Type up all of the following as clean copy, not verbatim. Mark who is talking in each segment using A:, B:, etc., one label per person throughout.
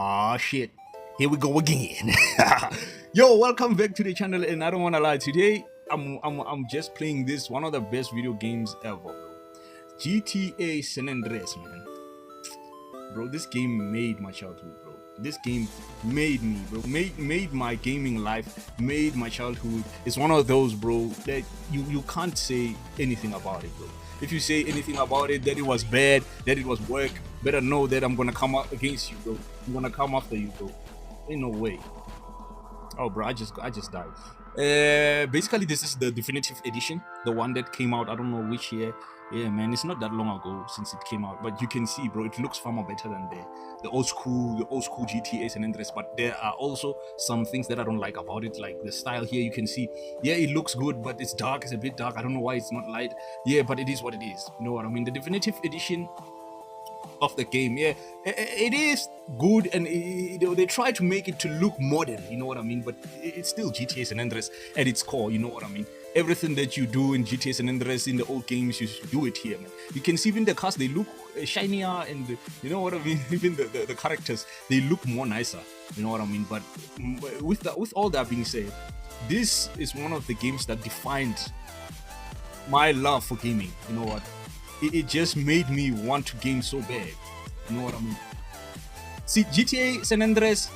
A: Ah shit. Here we go again. Yo, welcome back to the channel, and I don't wanna lie, today I'm just playing this one of the best video games ever, bro. GTA San Andreas, man. Bro, this game made my childhood, bro. This game made me, bro. Made my gaming life, made my childhood. It's one of those, bro, that you can't say anything about it, bro. If you say anything about it, that it was bad, that it was work, better know that I'm gonna come up against you, bro. I'm gonna come after you, bro. Ain't no way. Oh, bro, I just died. Basically, this is the definitive edition, the one that came out. I don't know which year. Yeah, man, it's not that long ago since it came out, but you can see, bro, it looks far more better than the old school GTA San Andreas. But there are also some things that I don't like about it, like the style here. You can see, yeah, it looks good, but it's dark. It's a bit dark. I don't know why it's not light. Yeah, but it is what it is. You know what I mean? The definitive edition of the game, yeah, it is good, and they try to make it to look modern, you know what I mean, but it's still GTA San Andreas at its core, you know what I mean. Everything that you do in GTA San Andreas in the old games, you do it here, man. You can see even the cars, they look shinier, and you know what I mean. Even the characters, they look more nicer, you know what I mean. But with all that being said, this is one of the games that defined my love for gaming, you know what. It just made me want to game so bad. You know what I mean? See, GTA San Andreas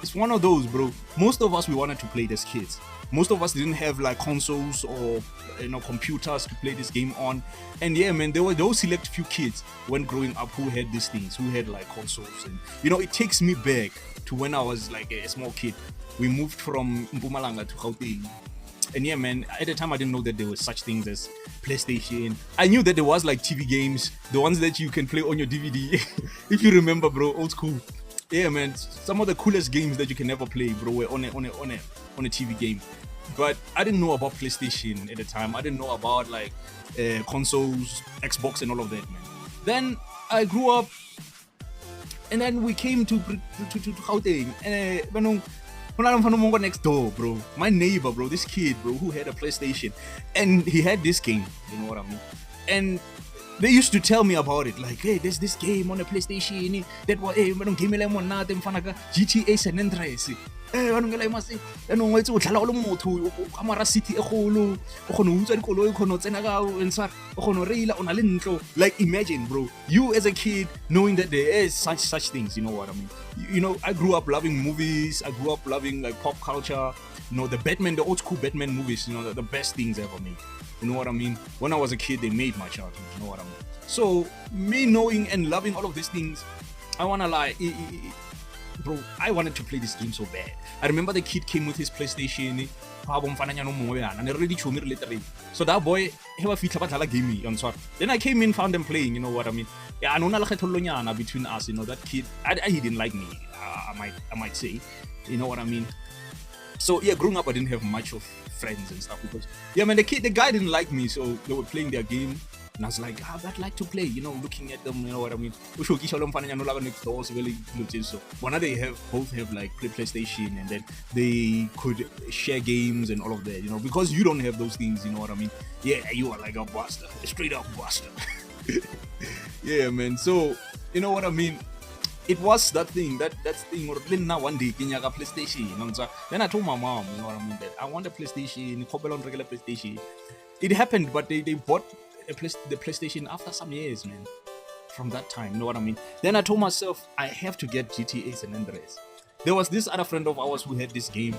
A: is one of those, bro. Most of us, we wanted to play it as kids. Most of us didn't have like consoles or computers to play this game on. And yeah, man, there were those select few kids when growing up who had these things, who had like consoles. And it takes me back to when I was like a small kid. We moved from Mpumalanga to Gauteng. And yeah, man, at the time I didn't know that there were such things as PlayStation. I knew that there was like TV games, the ones that you can play on your DVD. If you remember, bro, old school. Yeah, man, some of the coolest games that you can ever play, bro, were on a TV game. But I didn't know about PlayStation at the time. I didn't know about like consoles, Xbox, and all of that, man. Then I grew up, and then we came to Gauteng, and next door, bro. My neighbor, bro, this kid, bro, who had a PlayStation, and he had this game, you know what I mean? And they used to tell me about it, like, hey, there's this game on a PlayStation that was, hey, game GTA San Andreas. Like, imagine, bro, you as a kid knowing that there is such things, you know what I mean. I grew up loving movies. I grew up loving like pop culture, the old school Batman movies, the best things ever made. You know what I mean? When I was a kid, they made my childhood. You know what I mean? So me knowing and loving all of these things, I wanna lie, bro, I wanted to play this game so bad. I remember the kid came with his PlayStation. So that boy, he was gaming. Then I came in, found them playing. You know what I mean? Yeah, I know between us. That kid, he didn't like me. I might say. You know what I mean? So yeah, growing up, I didn't have much of friends and stuff because yeah, man, the guy didn't like me, so they were playing their game, and I was like, I'd like to play, looking at them, you know what I mean. So one they both have like PlayStation, and then they could share games and all of that, because you don't have those things, you know what I mean. Yeah, you are like a buster, a straight up buster. Yeah, man. So you know what I mean. It was that thing, or now one day can you PlayStation. Then I told my mom, you know what I mean, that I want a PlayStation, a regular PlayStation. It happened, but they bought the PlayStation after some years, man. From that time, you know what I mean. Then I told myself I have to get GTA San Andreas. There was this other friend of ours who had this game,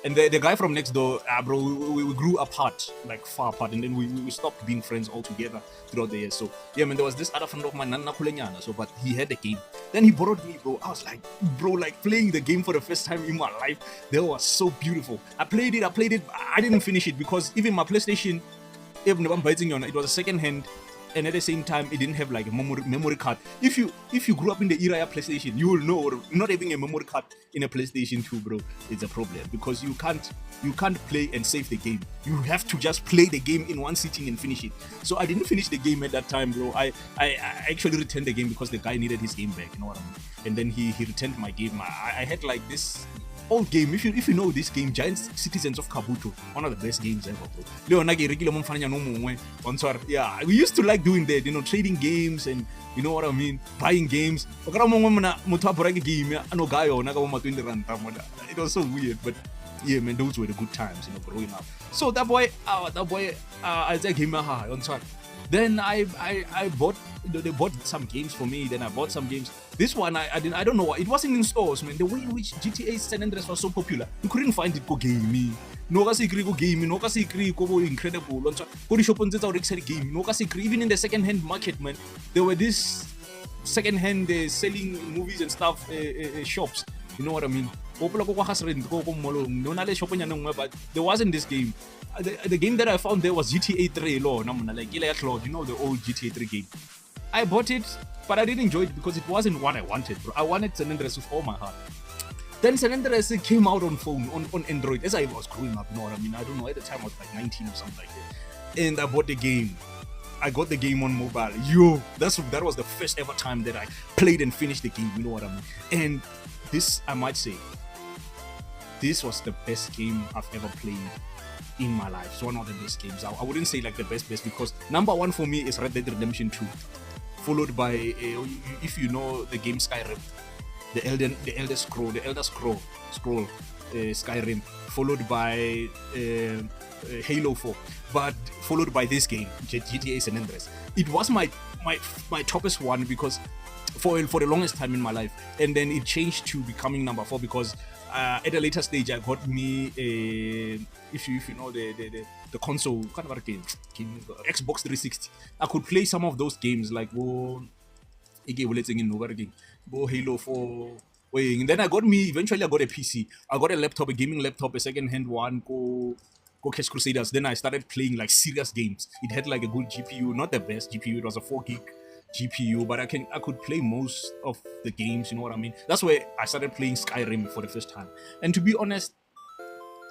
A: and the guy from next door, bro, we grew apart, like far apart, and then we stopped being friends altogether throughout the years. So yeah, man, there was this other friend of mine, but he had the game. Then he borrowed me, bro. I was like, bro, like playing the game for the first time in my life. That was so beautiful. I played it. I didn't finish it because even my PlayStation, it was a second hand. And at the same time, it didn't have like a memory card. If you grew up in the era of PlayStation, you will know, or not having a memory card in a PlayStation 2, bro, it's a problem because you can't play and save the game. You have to just play the game in one sitting and finish it. So I didn't finish the game at that time, bro. I actually returned the game because the guy needed his game back. You know what I mean? And then he returned my game. I had like this old game. If you know this game, Giant Citizens of Kabuto, one of the best games ever, bro. Yeah, we used to like doing that, trading games and you know what I mean, buying games. It was so weird, but yeah, man, those were the good times, growing up. So that boy, I take him on top. Then I bought, they bought some games for me. Then I bought some games. This one I don't know. It wasn't in stores, man. The way in which GTA Sanadreas was so popular, you couldn't find it go game. No kasi go game. No kasi go incredible. Go the shop on the game. No kasi even in the second-hand market, man. There were this second-hand selling movies and stuff shops. You know what I mean? But there wasn't this game. The game that I found there was GTA 3 law. Like, you know, the old GTA 3 game. I bought it, but I didn't enjoy it because it wasn't what I wanted, bro. I wanted Sanadreas with all my heart. Then Sanadreas came out on phone, on Android, as I was growing up, you know what I mean? I don't know, at the time I was like 19 or something like that. And I bought the game. I got the game on mobile. Yo, that was the first ever time that I played and finished the game, you know what I mean? And this, I might say, this was the best game I've ever played in my life. It's one of the best games. I wouldn't say like the best because number one for me is Red Dead Redemption 2, followed by if you know the game Skyrim, the Elder Scroll Skyrim, followed by Halo 4, but followed by this game, GTA San Andreas. It was my toppest one because for the longest time in my life, and then it changed to becoming number 4 because at a later stage I got me if you know the console kind of game, Xbox 360. I could play some of those games like Halo 4. And then eventually I got a PC. I got a laptop, a gaming laptop, a second-hand one, go Cash Crusaders. Then I started playing like serious games. It had like a good GPU, not the best GPU, it was a 4 gig GPU, but I could play most of the games, you know what I mean? That's where I started playing Skyrim for the first time. And to be honest,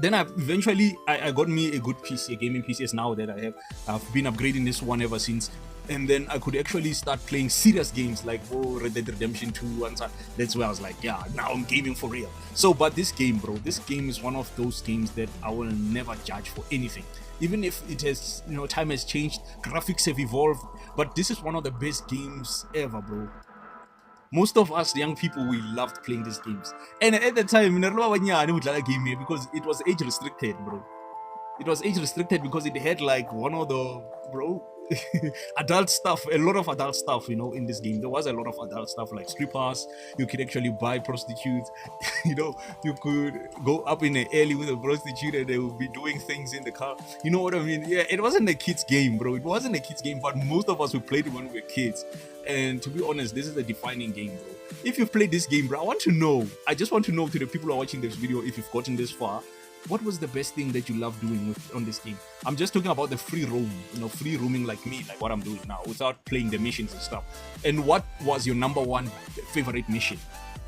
A: then I got me a good PC, a gaming PC as now that I've been upgrading this one ever since. And then I could actually start playing serious games like Red Dead Redemption 2 and stuff. That's where I was like, yeah, now I'm gaming for real. So, but this game, bro, this game is one of those games that I will never judge for anything. Even if it has, time has changed, graphics have evolved, but this is one of the best games ever, bro. Most of us young people, we loved playing these games. And at the time, because it was age restricted, bro. It was age restricted because it had like one of the, adult stuff, a lot of adult stuff, in this game. There was a lot of adult stuff like strippers. You could actually buy prostitutes. You could go up in the alley with a prostitute and they would be doing things in the car. You know what I mean? Yeah, it wasn't a kid's game, bro. It wasn't a kid's game, but most of us who played it when we were kids. And to be honest, this is a defining game, bro. If you've played this game, bro, I just want to know to the people who are watching this video, if you've gotten this far, what was the best thing that you love doing on this game? I'm just talking about the free roam, free roaming like me, like what I'm doing now, without playing the missions and stuff. And what was your number one favorite mission?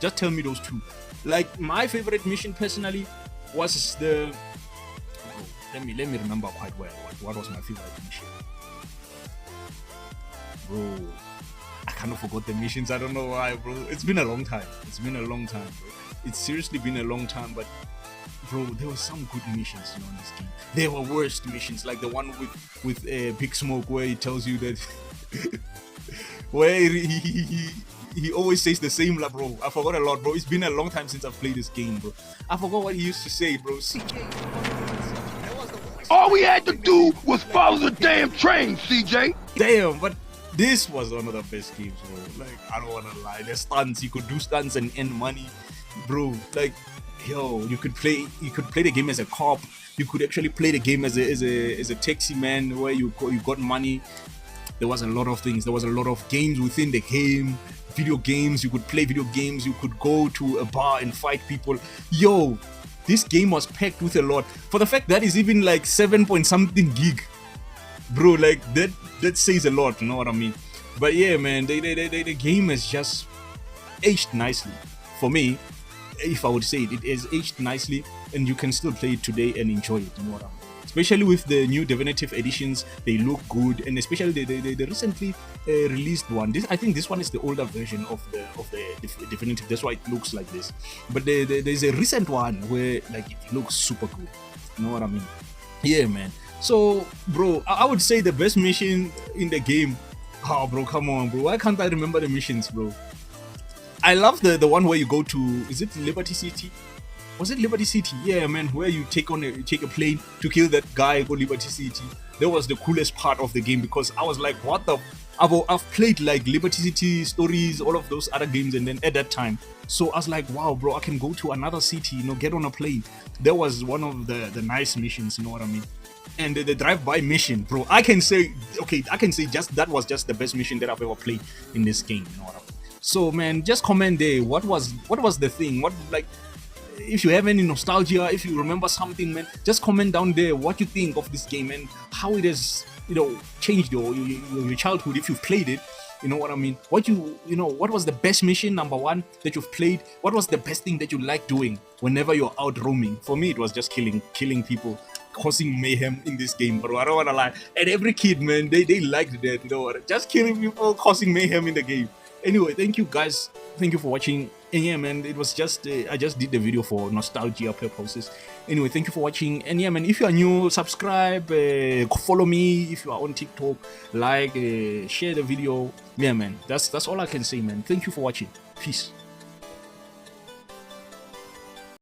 A: Just tell me those two. Like my favorite mission personally was the. Let me remember quite well. What was my favorite mission? Bro, I kind of forgot the missions. I don't know why, bro. It's been a long time. Bro. It's seriously been a long time, but. Bro, there were some good missions, in this game. There were worst missions, like the one with Big Smoke, where he tells you that, where he always says the same, bro. I forgot a lot, bro. It's been a long time since I've played this game, bro. I forgot what he used to say, bro. CJ.
B: All we had to do was follow the damn train, CJ.
A: Damn, but this was one of the best games, bro. Like, I don't want to lie. The stunts, you could do stunts and earn money, bro. Like. Yo, you could play the game as a cop. You could actually play the game as a taxi man where you got money. There was a lot of things. There was a lot of games within the game. Video games. You could play video games. You could go to a bar and fight people. Yo, this game was packed with a lot. For the fact that it's even like 7-point-something gig, bro. Like that says a lot. You know what I mean? But yeah, man, the game has just aged nicely for me. If I would say it has aged nicely, and you can still play it today and enjoy it. You know what I mean? especially with the new definitive editions. They look good, and especially the recently released one. I think this one is the older version of the definitive. That's why it looks like this. But there's a recent one where like it looks super good. You know what I mean? Yeah, man. So, bro, I would say the best mission in the game. Oh, bro, come on, bro. Why can't I remember the missions, bro? I love the one where you go to, is it Liberty City? Was it Liberty City? Yeah, man, where you take a plane to kill that guy, go Liberty City. That was the coolest part of the game, because I was like, what the? I've played like Liberty City stories, all of those other games, and then at that time, so I was like, wow, bro, I can go to another city, you know, get on a plane. That was one of the nice missions, you know what I mean? And the drive-by mission, bro, I can say just that was just the best mission that I've ever played in this game, you know what I mean? So, man, just comment there. What was the thing? What, like, if you have any nostalgia, if you remember something, man, just comment down there what you think of this game and how it has, you know, changed your childhood if you've played it. You know what I mean? What was the best mission, number one, that you've played? What was the best thing that you like doing whenever you're out roaming? For me, it was just killing people, causing mayhem in this game, bro. I don't wanna lie. And every kid, man, they liked that, you know, just killing people, causing mayhem in the game. Anyway, thank you guys. Thank you for watching. And yeah, man, it was just I just did the video for nostalgia purposes. Anyway, thank you for watching. And yeah, man, if you are new, subscribe, follow me if you are on TikTok, like, share the video. Yeah, man, that's all I can say, man. Thank you for watching. Peace.